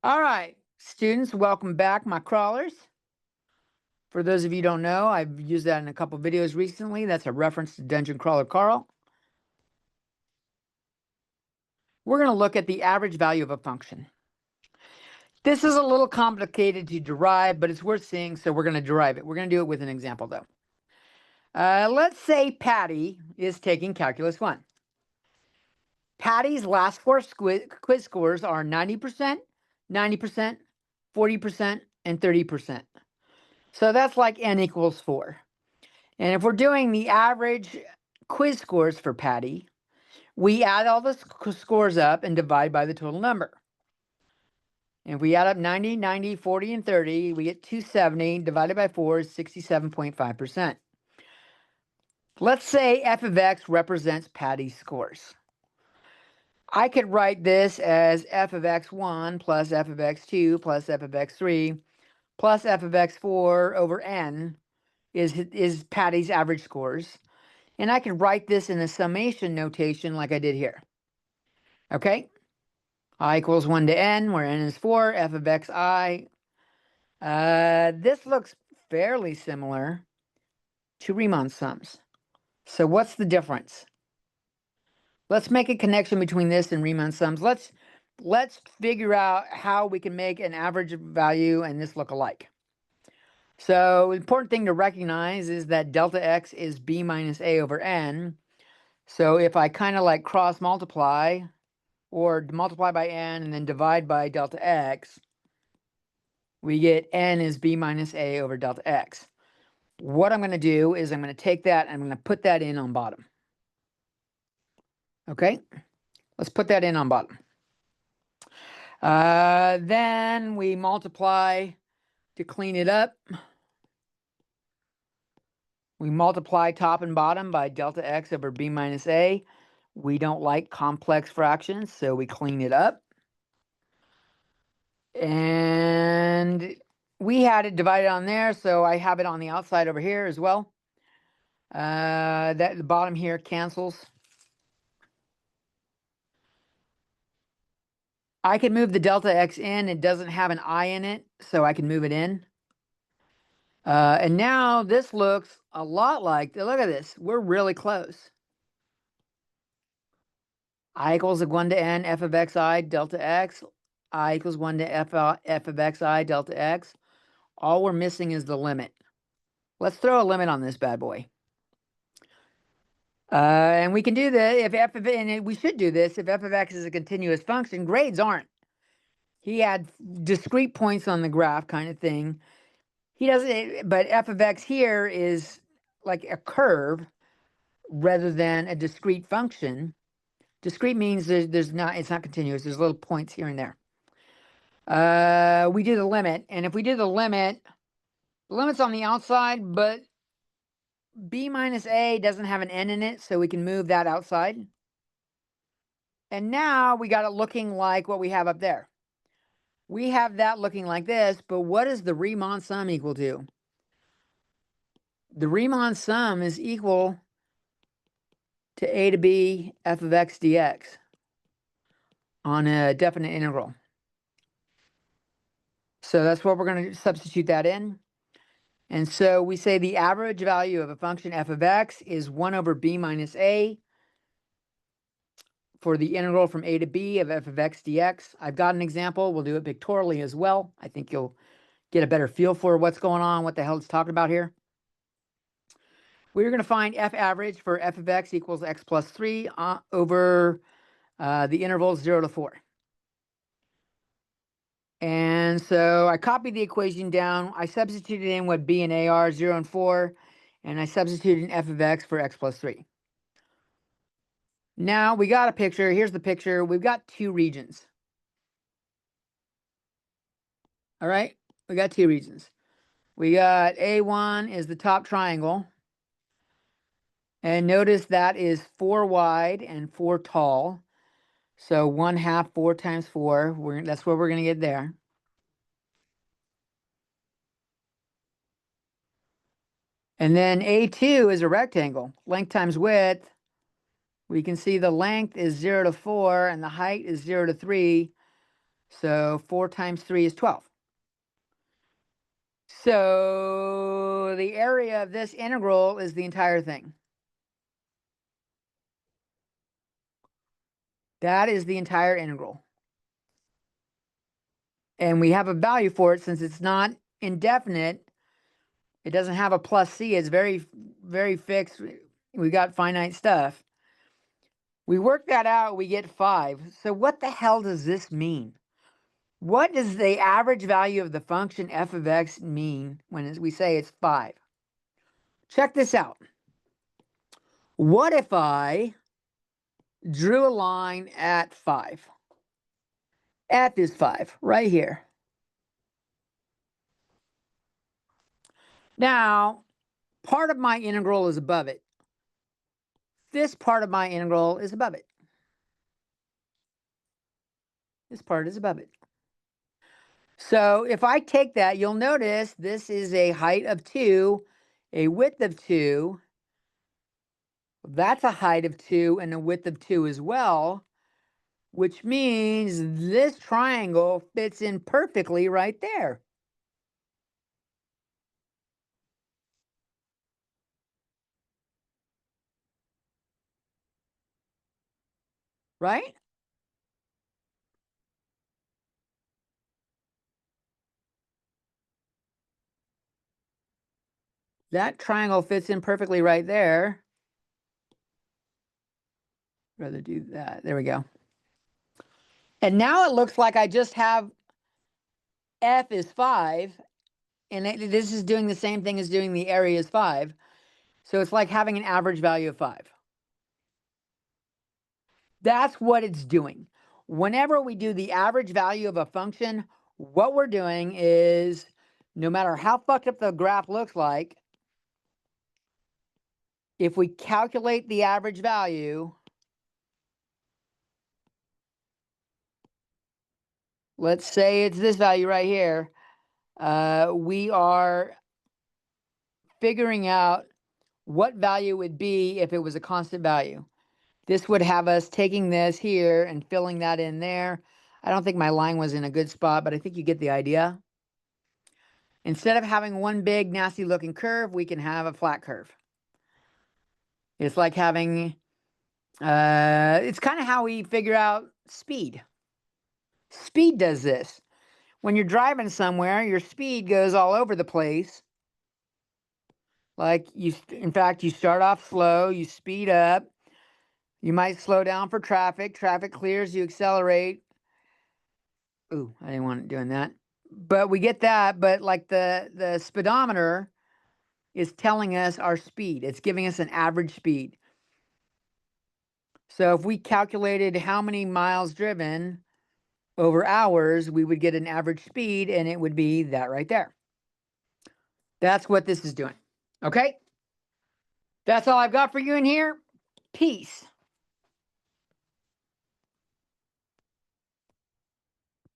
All right, students, welcome back, my crawlers. For those of you who don't know, I've used that in a couple videos recently. That's a reference to Dungeon Crawler Carl. We're going to look at the average value of a function. This is a little complicated to derive, but it's worth seeing, so we're going to derive it. We're going to do it with an example, though. Let's say Patty is taking Calculus 1. Patty's last four quiz scores are 90%, 90%, 40%, and 30%. So that's like n equals 4. And if we're doing the average quiz scores for Patty, we add all the scores up and divide by the total number. And if we add up 90, 90, 40, and 30, we get 270 divided by 4 is 67.5%. Let's say f of x represents Patty's scores. I could write this as f of x1 plus f of x2 plus f of x3 plus f of x4 over n is Patty's average scores. And I can write this in a summation notation like I did here. Okay? I equals 1 to n, where n is 4, f of xi. This looks fairly similar to Riemann sums. So what's the difference? Let's make a connection between this and Riemann sums. Let's figure out how we can make an average value and this look alike. So the important thing to recognize is that delta x is b minus a over n. So if I kind of like cross multiply or multiply by n and then divide by delta x, we get n is b minus a over delta x. What I'm going to do is I'm going to take that and I'm going to put that in on bottom. Okay, let's put that in on bottom. Then we multiply to clean it up. We multiply top and bottom by delta x over b minus a. We don't like complex fractions, so we clean it up. And we had it divided on there, so I have it on the outside over here as well. That the bottom here cancels. I can move the delta x in. It doesn't have an I in it, so I can move it in. And now this looks a lot like, look at this, we're really close. I equals 1 to n f of xi delta x. I equals 1 to f of xi delta x. All we're missing is the limit. Let's throw a limit on this bad boy. And we can do that if f of, and we should do this if f of x is a continuous function. Grades aren't. He had discrete points on the graph kind of thing. He doesn't, but f of x here is like a curve rather than a discrete function. Discrete means it's not continuous. There's little points here and there. We do the limit, and if we do the limit's on the outside, but b minus a doesn't have an n in it, so we can move that outside. And now we got it looking like what we have up there. We have that looking like this, but what is the Riemann sum equal to? The Riemann sum is equal to a to b f of x dx on a definite integral. So that's what we're going to substitute that in. And so we say the average value of a function f of x is 1 over b minus a for the integral from a to b of f of x dx. I've got an example. We'll do it pictorially as well. I think you'll get a better feel for what's going on, what the hell it's talking about here. We're going to find f average for f of x equals x plus 3 over the intervals 0 to 4. And so I copied the equation down. I substituted in what b and a are, 0 and 4, and I substituted in f of x for x plus 3. Now we got a picture. Here's the picture. We've got two regions. All right, we got two regions. We got A1 is the top triangle. And notice that is 4 wide and 4 tall. So 1/2 4 times 4. That's what we're going to get there. And then A2 is a rectangle. Length times width. We can see the length is 0 to 4 and the height is 0 to 3. So 4 times 3 is 12. So the area of this integral is the entire thing. That is the entire integral. And we have a value for it since it's not indefinite. It doesn't have a plus c. It's very, very fixed. We got finite stuff. We work that out, we get 5. So what the hell does this mean? What does the average value of the function f of x mean when we say it's 5? Check this out. What if I drew a line at 5? F is 5, right here. Now, part of my integral is above it. This part of my integral is above it. This part is above it. So if I take that, you'll notice this is a height of 2, a width of 2. That's a height of 2 and a width of 2 as well, which means this triangle fits in perfectly right there. Right? That triangle fits in perfectly right there. Rather do that. There we go. And now it looks like I just have f is 5, and this is doing the same thing as doing the area is 5. So it's like having an average value of 5. That's what it's doing. Whenever we do the average value of a function, what we're doing is, no matter how fucked up the graph looks like, if we calculate the average value, let's say it's this value right here, we are figuring out what value would be if it was a constant value. This would have us taking this here and filling that in there. I don't think my line was in a good spot, but I think you get the idea. Instead of having one big nasty looking curve, we can have a flat curve. It's like having, it's kind of how we figure out speed. Speed does this. When you're driving somewhere, your speed goes all over the place. Like in fact, you start off slow, you speed up, you might slow down for traffic, traffic clears, you accelerate. Ooh, I didn't want it doing that. But we get that, but like the speedometer is telling us our speed. It's giving us an average speed. So if we calculated how many miles driven over hours, we would get an average speed, and it would be that right there. That's what this is doing. Okay? That's all I've got for you in here. Peace.